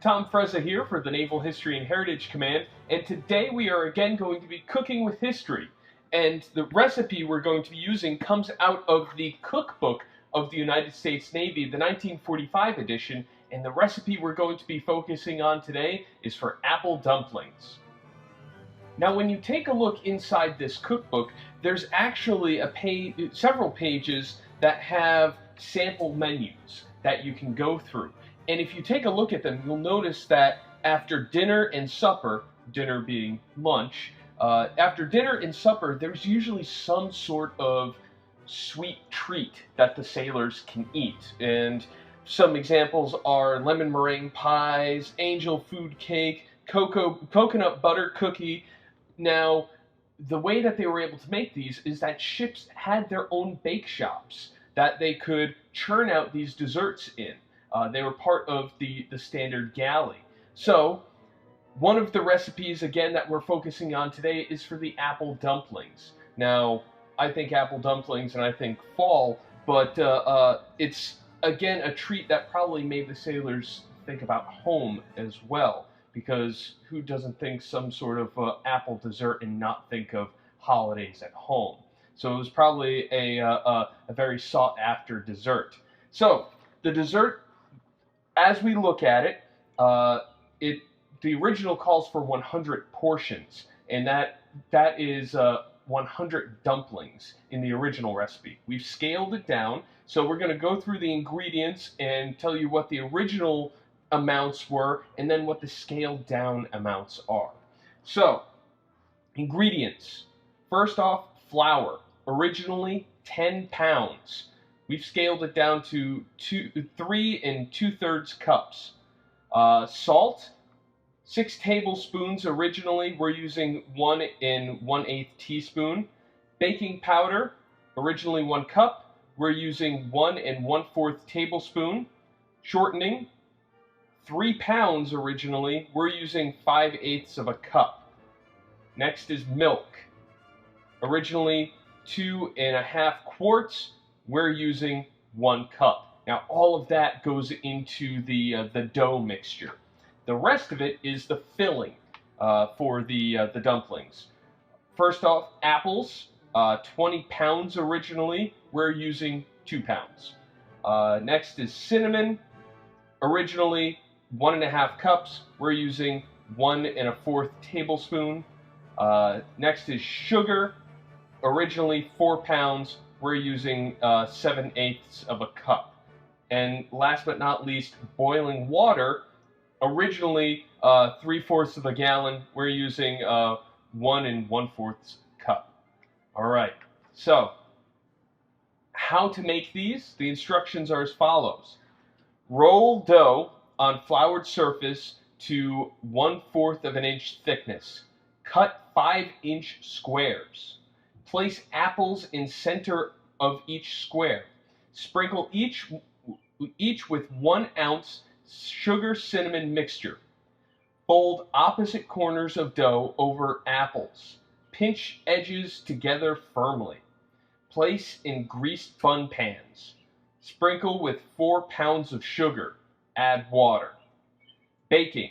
Tom Frezza here for the Naval History and Heritage Command, and today we are again going to be cooking with history. And the recipe we're going to be using comes out of the Cookbook of the United States Navy, the 1945 edition, and the recipe we're going to be focusing on today is for apple dumplings. Now, when you take a look inside this cookbook, there's actually several pages that have sample menus that you can go through. And if you take a look at them, you'll notice that after dinner and supper, dinner being lunch, after dinner and supper, there's usually some sort of sweet treat that the sailors can eat. And some examples are lemon meringue pies, angel food cake, coconut butter cookie. Now, the way that they were able to make these is that ships had their own bake shops that they could churn out these desserts in. They were part of the standard galley. So, one of the recipes, again, that we're focusing on today is for the apple dumplings. Now, I think apple dumplings and I think fall, but it's, again, a treat that probably made the sailors think about home as well, because who doesn't think some sort of apple dessert and not think of holidays at home? So it was probably a very sought-after dessert. So, the dessert, as we look at it, the original calls for 100 portions, and that is 100 dumplings in the original recipe. We've scaled it down, so we're going to go through the ingredients and tell you what the original amounts were, and then what the scaled down amounts are. So, ingredients. First off, flour. Originally 10 pounds. We've scaled it down to 3 2/3 cups. Salt, 6 tablespoons. Originally, we're using 1 1/8 teaspoon. Baking powder, originally 1 cup. We're using 1 1/4 tablespoon. Shortening, 3 pounds originally. We're using 5/8 of a cup. Next is milk. Originally 2 1/2 quarts. We're using 1 cup. Now, all of that goes into the dough mixture. The rest of it is the filling for the dumplings. First off, apples, 20 pounds originally. We're using 2 pounds. Next is cinnamon. Originally 1 1/2 cups. We're using 1 1/4 tablespoon. Next is sugar. Originally 4 pounds. We're using 7/8 of a cup. And last but not least, boiling water. Originally 3/4 of a gallon. We're using 1 1/4 cup. All right. So, how to make these? The instructions are as follows. Roll dough on floured surface to 1/4 of an inch thickness. Cut 5-inch squares. Place apples in center of each square. Sprinkle each with 1 ounce sugar cinnamon mixture. Fold opposite corners of dough over apples. Pinch edges together firmly. Place in greased bun pans. Sprinkle with 4 pounds of sugar. Add water. Baking.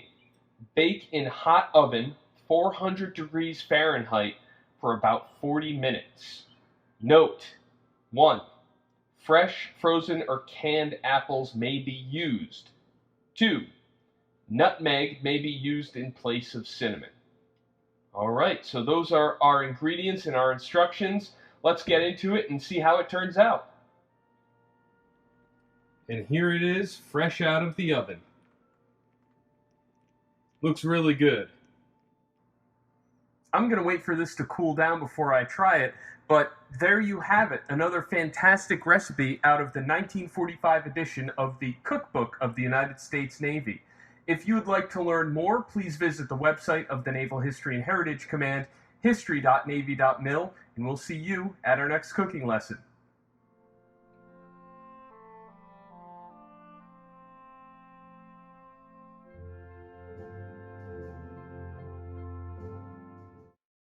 Bake in hot oven, 400 degrees Fahrenheit, for about 40 minutes. Note: 1. Fresh, frozen, or canned apples may be used. 2. Nutmeg may be used in place of cinnamon. Alright, so those are our ingredients and our instructions. Let's get into it and see how it turns out. And here it is, fresh out of the oven. Looks really good. I'm going to wait for this to cool down before I try it, but there you have it, another fantastic recipe out of the 1945 edition of the Cookbook of the United States Navy. If you would like to learn more, please visit the website of the Naval History and Heritage Command, history.navy.mil, and we'll see you at our next cooking lesson.